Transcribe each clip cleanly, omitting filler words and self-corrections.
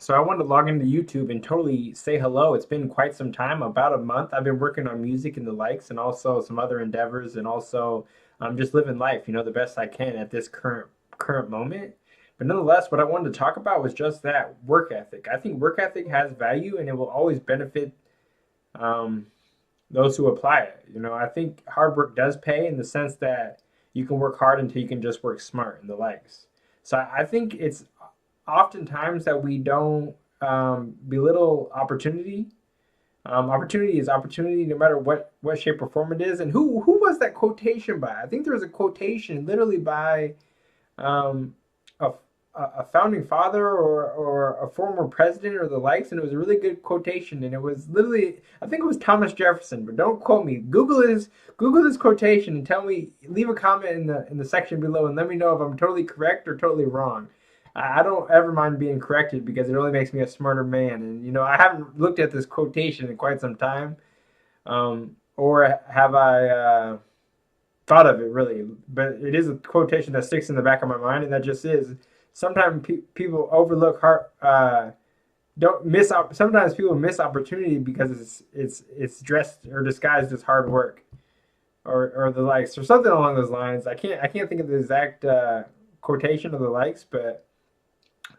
So I wanted to log into YouTube and totally say hello. It's been quite some time, about a month. I've been working on music and the likes, and also some other endeavors, and also just living life, the best I can at this current moment. But nonetheless, what I wanted to talk about was just that work ethic. I think work ethic has value, and it will always benefit um, those who apply it. I think hard work does pay in the sense that you can work hard until you can just work smart and the likes. So I think it's oftentimes that we don't belittle opportunity. Opportunity is opportunity, no matter what shape or form it is. And who was that quotation by? I think there was a quotation literally by um, a, a founding father or a former president or the likes, and it was a really good quotation. And it was literally, I think it was Thomas Jefferson, but don't quote me. Google this quotation and tell me. Leave a comment in the section below and let me know if I'm totally correct or totally wrong. I don't ever mind being corrected because it only makes me a smarter man. And I haven't looked at this quotation in quite some time, or have I thought of it really? But it is a quotation that sticks in the back of my mind, and that just is. Sometimes people overlook hard. Don't miss out. Sometimes people miss opportunity because it's dressed or disguised as hard work, or the likes, or something along those lines. I can't think of the exact quotation of the likes, but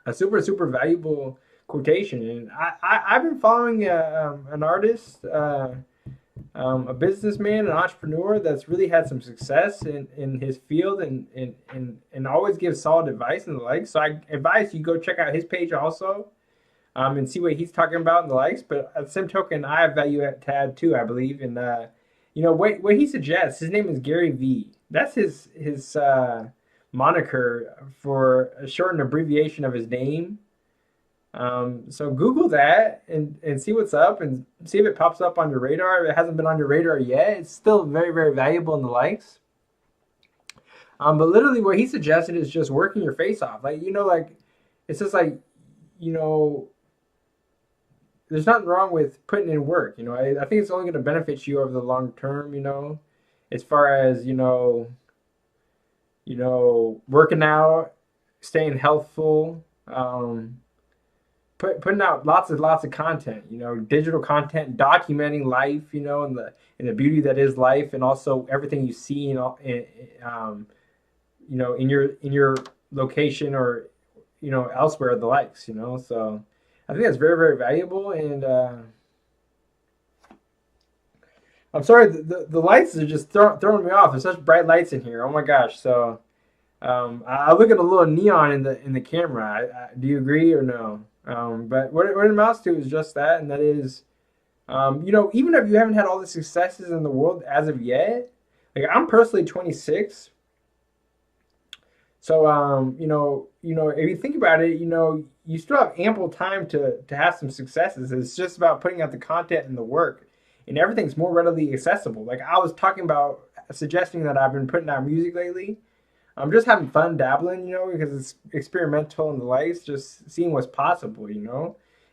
a super valuable quotation. And I've been following an artist, a businessman, an entrepreneur that's really had some success in his field, and always gives solid advice and the likes. So I advise you go check out his page also, and see what he's talking about and the likes. But at the same token, I have value to add too, I believe. And what he suggests. His name is Gary V. That's his moniker for a shortened abbreviation of his name. So Google that and see what's up and see if it pops up on your radar. If it hasn't been on your radar yet, it's still very valuable in the likes. But literally, what he suggested is just working your face off. Like it's just like you know, there's nothing wrong with putting in work. I think it's only going to benefit you over the long term. As far as working out, staying healthful, putting out lots of content, digital content, documenting life, and the beauty that is life, and also everything you see, in your location or elsewhere, the likes, So I think that's very valuable, and I'm sorry, the lights are just throwing me off. There's such bright lights in here. Oh my gosh! So I look at a little neon in the camera. Do you agree or no? But what it amounts to is just that, and that is, even if you haven't had all the successes in the world as of yet, like I'm personally 26, so if you think about it, you still have ample time to have some successes. It's just about putting out the content and the work, and everything's more readily accessible. Like I was talking about, suggesting that I've been putting out music lately. I'm just having fun dabbling, because it's experimental and the likes, just seeing what's possible,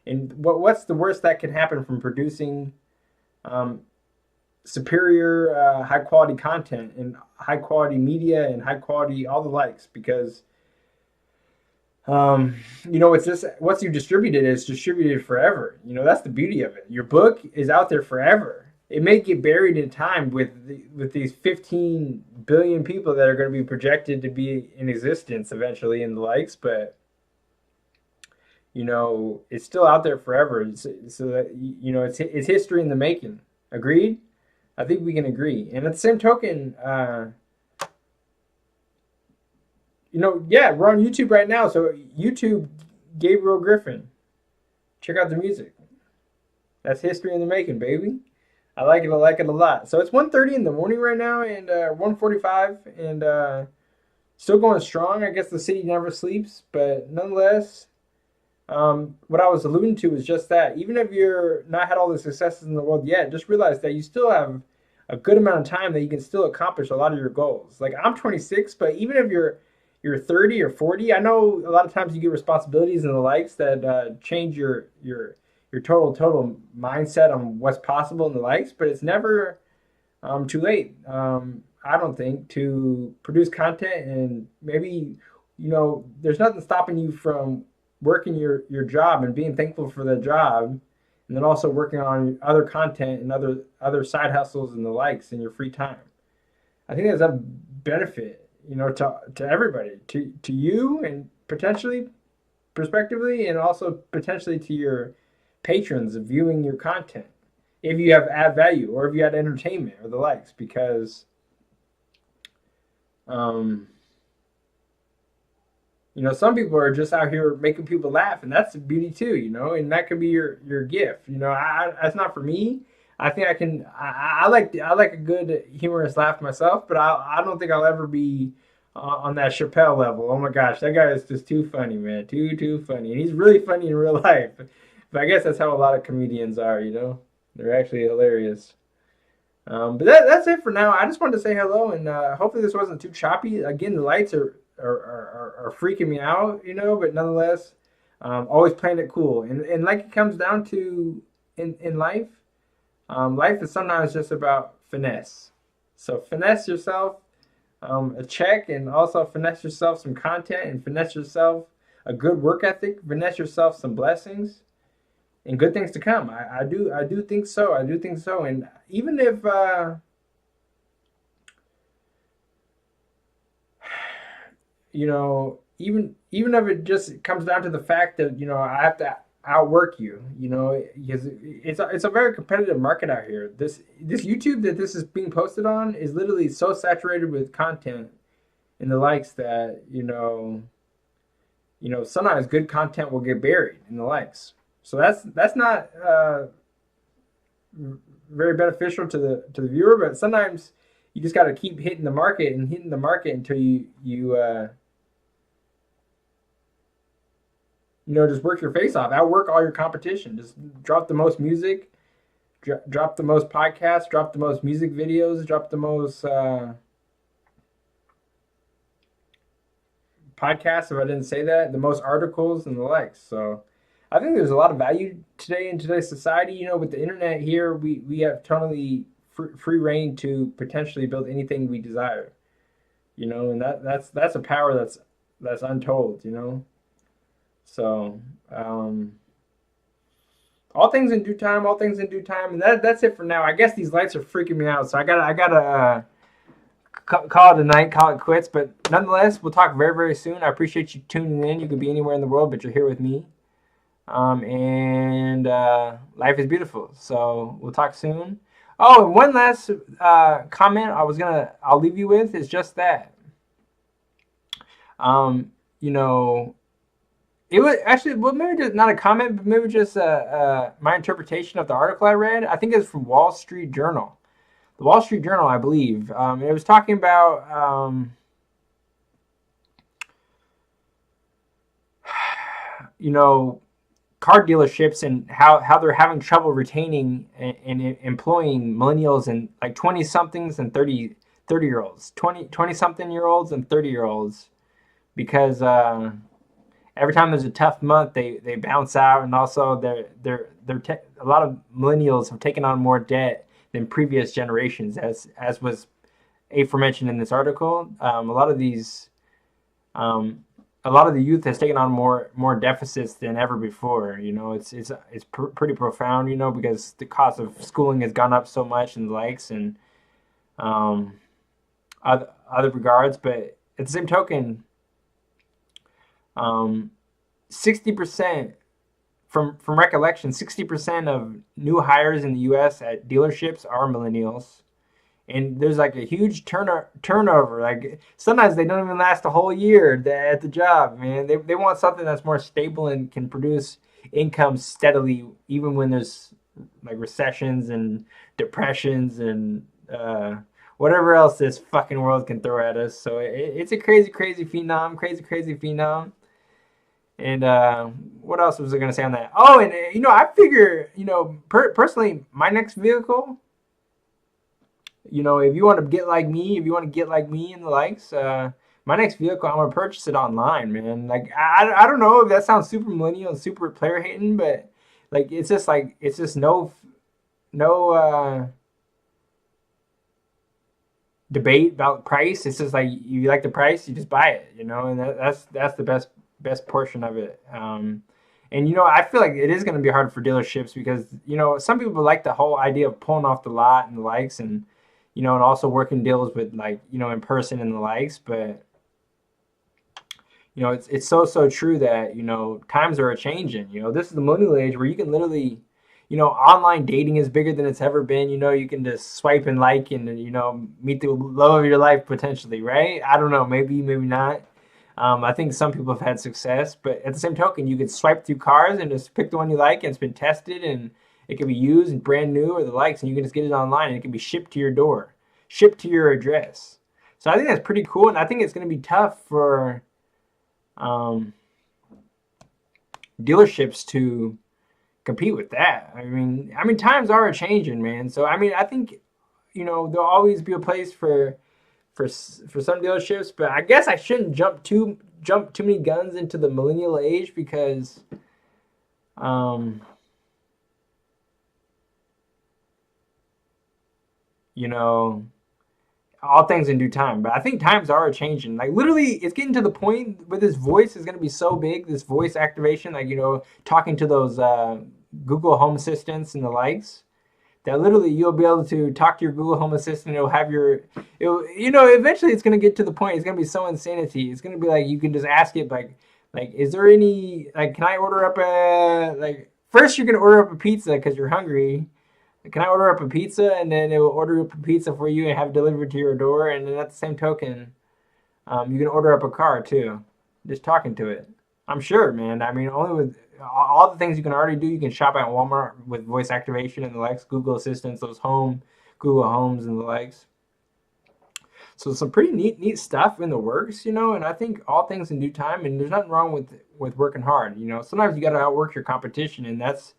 And what's the worst that can happen from producing um, superior, high quality content and high quality media and high quality all the likes? Because it's just once you distribute it, it's distributed forever. That's the beauty of it. Your book is out there forever. It may get buried in time with these 15 billion people that are going to be projected to be in existence eventually and the likes, but it's still out there forever. So that it's history in the making. Agreed? I think we can agree. And at the same token, yeah, we're on YouTube right now. So YouTube, Gabriel Griffin, check out the music. That's history in the making, baby. I like it. I like it a lot. So it's 1:30 in the morning right now, and 1:45, and still going strong. I guess the city never sleeps, but nonetheless, what I was alluding to is just that. Even if you're not had all the successes in the world yet, just realize that you still have a good amount of time that you can still accomplish a lot of your goals. Like I'm 26, but even if you're 30 or 40, I know a lot of times you get responsibilities and the likes that change your total mindset on what's possible and the likes, but it's never too late. I don't think, to produce content, and maybe there's nothing stopping you from working your job and being thankful for the job, and then also working on other content and other side hustles and the likes in your free time. I think that's a benefit, to everybody, to you and potentially, prospectively, and also potentially to your patrons of viewing your content. If you have add value or if you add entertainment or the likes, because um, some people are just out here making people laugh, and that's the beauty too, and that could be your gift. That's not for me. I think I can. I like a good humorous laugh myself, but I don't think I'll ever be on that Chappelle level. Oh my gosh, that guy is just too funny, man. Too funny, and he's really funny in real life. But I guess that's how a lot of comedians are. They're actually hilarious. But that's it for now. I just wanted to say hello, and hopefully this wasn't too choppy. Again, the lights are freaking me out, but nonetheless, always playing it cool. And like it comes down to in life, life is sometimes just about finesse. So finesse yourself a check, and also finesse yourself some content, and finesse yourself a good work ethic, finesse yourself some blessings and good things to come. I do think so. I do think so. And even if even if it just comes down to the fact that I have to outwork you, because it's a very competitive market out here. This YouTube that this is being posted on is literally so saturated with content and the likes that sometimes good content will get buried in the likes. So that's not very beneficial to the viewer. But sometimes you just got to keep hitting the market and hitting the market until you just work your face off, outwork all your competition. Just drop the most music, drop the most podcasts, drop the most music videos, drop the most podcasts, if I didn't say that, the most articles and the likes. So I think there's a lot of value today in today's society. With the internet here, we have totally free reign to potentially build anything we desire. And that's a power that's untold. So all things in due time, all things in due time, and that's it for now. I guess these lights are freaking me out, so I gotta call it a night, call it quits. But nonetheless, we'll talk very, very soon. I appreciate you tuning in. You could be anywhere in the world, but you're here with me. And life is beautiful. So we'll talk soon. Oh, and one last comment I'll leave you with is just that. You know, it was actually, well, maybe just not a comment, but maybe just my interpretation of the article I read. I think it's from Wall Street Journal. The Wall Street Journal, I believe. It was talking about car dealerships and how they're having trouble retaining and employing millennials and like 20 somethings and 30 year olds, 20 something year olds and 30 year olds, because every time there's a tough month they bounce out, and also a lot of millennials have taken on more debt than previous generations, as was aforementioned in this article. A lot of the youth has taken on more deficits than ever before. It's pretty profound. Because the cost of schooling has gone up so much and the likes, and other regards. But at the same token, 60%, from recollection, 60% of new hires in the U.S. at dealerships are millennials. And there's like a huge turnover. Like sometimes they don't even last a whole year at the job, man. They want something that's more stable and can produce income steadily, even when there's like recessions and depressions and whatever else this fucking world can throw at us. So it's a crazy phenom. And what else was I gonna say on that? Oh, and I figure, personally, my next vehicle. If you want to get like me, and the likes, my next vehicle, I'm gonna purchase it online, man. Like I don't know if that sounds super millennial and super player hating, but like it's just no debate about price. It's just like you like the price, you just buy it, and that's the best portion of it. And I feel like it is going to be hard for dealerships because some people like the whole idea of pulling off the lot and the likes, and and also working deals with, like, in person and the likes. But it's so true that times are a changing. This is the millennial age where you can literally, online dating is bigger than it's ever been. You can just swipe and like and meet the love of your life potentially, right? I don't know, maybe not. I think some people have had success, but at the same token, you can swipe through cars and just pick the one you like, and it's been tested and it can be used and brand new or the likes, and you can just get it online and it can be shipped to your door, shipped to your address. So I think that's pretty cool, and I think it's going to be tough for um, dealerships to compete with that. I mean, times are a changing, man. So I mean, I think there'll always be a place for some dealerships, but I guess I shouldn't jump too many guns into the millennial age because um, you know all things in due time. But I think times are changing. Like, literally, it's getting to the point where this voice is going to be so big. This voice activation, like, talking to those Google Home Assistants and the likes, that literally you'll be able to talk to your Google Home Assistant. It'll have eventually it's going to get to the point. It's going to be so insanity. It's going to be like you can just ask it, like, is there any, like, can I order up first you're going to order up a pizza because you're hungry. Can I order up a pizza? And then it will order up a pizza for you and have it delivered to your door. And then at the same token, you can order up a car too, just talking to it. I'm sure, man. I mean, only with all the things you can already do, you can shop at Walmart with voice activation and the likes, Google Assistants, Google Homes and the likes. So some pretty neat stuff in the works, and I think all things in due time. And there's nothing wrong with working hard. Sometimes you got to outwork your competition, and that's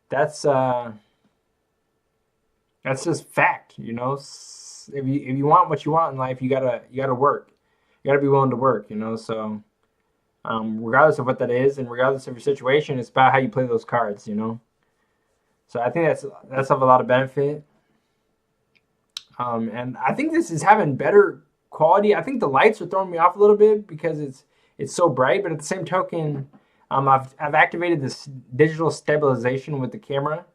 that's just fact. If you want what you want in life, you gotta work. You gotta be willing to work. So regardless of what that is, and regardless of your situation, it's about how you play those cards. So I think that's of a lot of benefit. And I think this is having better quality. I think the lights are throwing me off a little bit because it's so bright, but at the same token, I've activated this digital stabilization with the camera.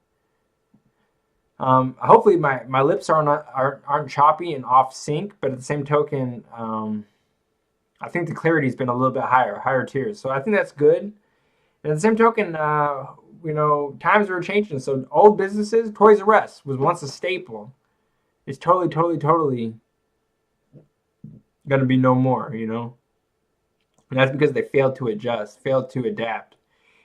Hopefully my lips aren't choppy and off sync, but at the same token, I think the clarity's been a little bit higher tiers. So I think that's good. And at the same token, times are changing. So old businesses, Toys R Us was once a staple. It's totally gonna be no more. And that's because they failed to adjust, failed to adapt.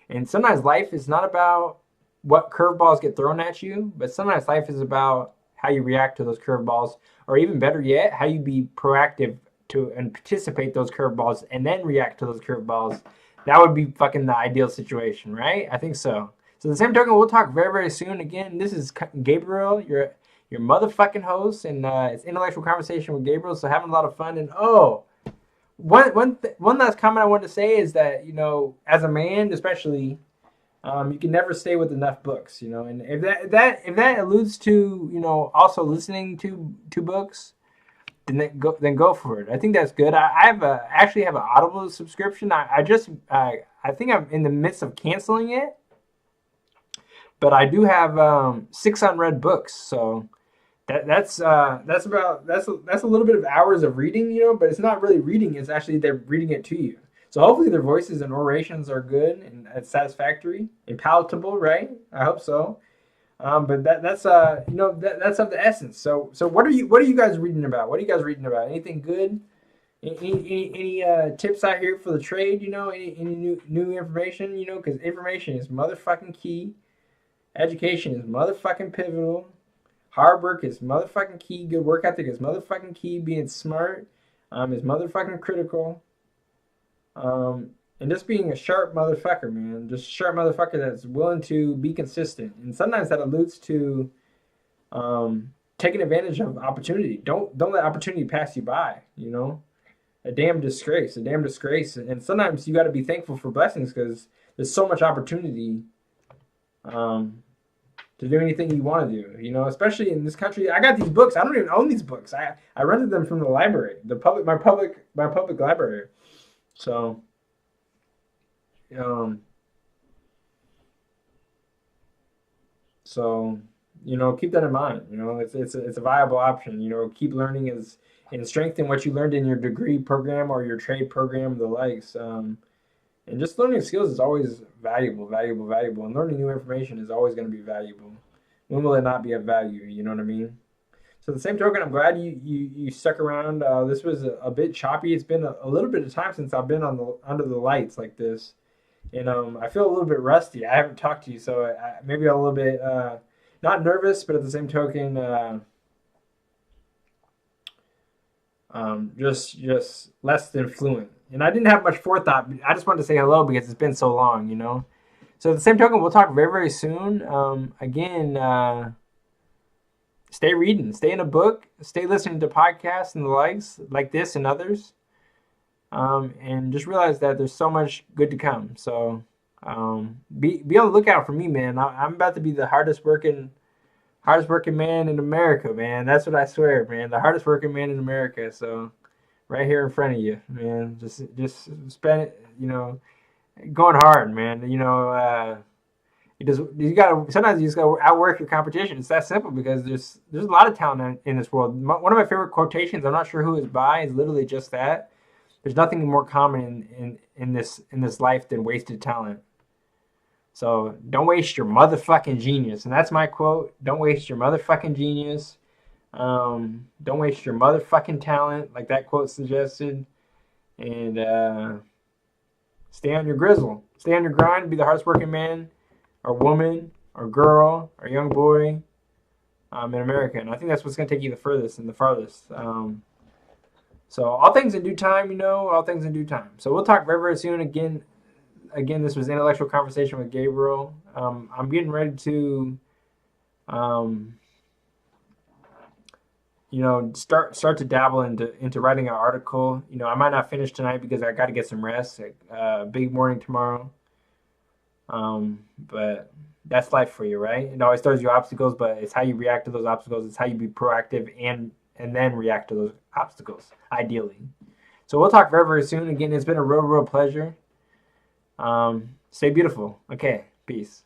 And sometimes life is not about what curveballs get thrown at you, but sometimes life is about how you react to those curveballs, or even better yet, how you be proactive to anticipate those curveballs and then react to those curveballs. That would be fucking the ideal situation, right? I think so. So the same token, we'll talk very soon. Again, this is Gabriel, your motherfucking host, and it's Intellectual Conversation with Gabriel. So having a lot of fun. And one last comment I want to say is that as a man, especially, you can never stay with enough books, and if that alludes to also listening to books, then go for it. I think that's good. I actually have an Audible subscription. I think I'm in the midst of canceling it, but I do have 6 unread books, so that's a little bit of hours of reading, but it's not really reading. It's actually they're reading it to you. So hopefully their voices and orations are good and satisfactory and palatable, right? I hope so. But that's that's of the essence. So what are you guys reading about? What are you guys reading about? Anything good? Any tips out here for the trade? Any new information? Because information is motherfucking key. Education is motherfucking pivotal. Hard work is motherfucking key. Good work ethic is motherfucking key. Being smart is motherfucking critical. And just being a sharp motherfucker, man. Just a sharp motherfucker that's willing to be consistent. And sometimes that alludes to taking advantage of opportunity. Don't let opportunity pass you by, A damn disgrace. And sometimes you got to be thankful for blessings because there's so much opportunity to do anything you want to do, especially in this country. I got these books. I don't even own these books. I rented them from the library, my public library. So Um, so keep that in mind. It's a viable option. Keep learning as and strengthen what you learned in your degree program or your trade program, the likes. And just learning skills is always valuable, valuable, valuable. And learning new information is always going to be valuable. When will it not be of value? You know what I mean? So the same token, I'm glad you stuck around. This was a bit choppy. It's been a little bit of time since I've been on the under the lights like this, and I feel a little bit rusty. I haven't talked to you, so maybe a little bit not nervous, but at the same token, just less than fluent. And I didn't have much forethought. I just wanted to say hello because it's been so long. So at the same token, we'll talk very very soon. Again. Stay reading, stay in a book, stay listening to podcasts and the likes like this and others, and just realize that there's so much good to come. So be on the lookout for me, man. I'm about to be the hardest working man in America, man. That's what I swear, man. The hardest working man in America. So right here in front of you, man. Just spend it, going hard, man. You gotta sometimes you just gotta outwork your competition. It's that simple because there's a lot of talent in this world. One of my favorite quotations, I'm not sure who it's by, is literally just that. There's nothing more common in this life than wasted talent. So don't waste your motherfucking genius. And that's my quote. Don't waste your motherfucking genius. Don't waste your motherfucking talent, like that quote suggested. And stay on your grizzle. Stay on your grind. Be the hardest working man or woman or girl or young boy in America. And I think that's what's going to take you the furthest and the farthest. So all things in due time, all things in due time. So we'll talk very, very soon. Again, this was Intellectual Conversation with Gabriel. I'm getting ready to, start to dabble into writing an article. I might not finish tonight because I got to get some rest. Big morning tomorrow. But that's life for you, right? It always throws you obstacles, but it's how you react to those obstacles. It's how you be proactive and then react to those obstacles, ideally. So we'll talk very, very soon. Again, it's been a real, real pleasure. Stay beautiful. Okay, peace.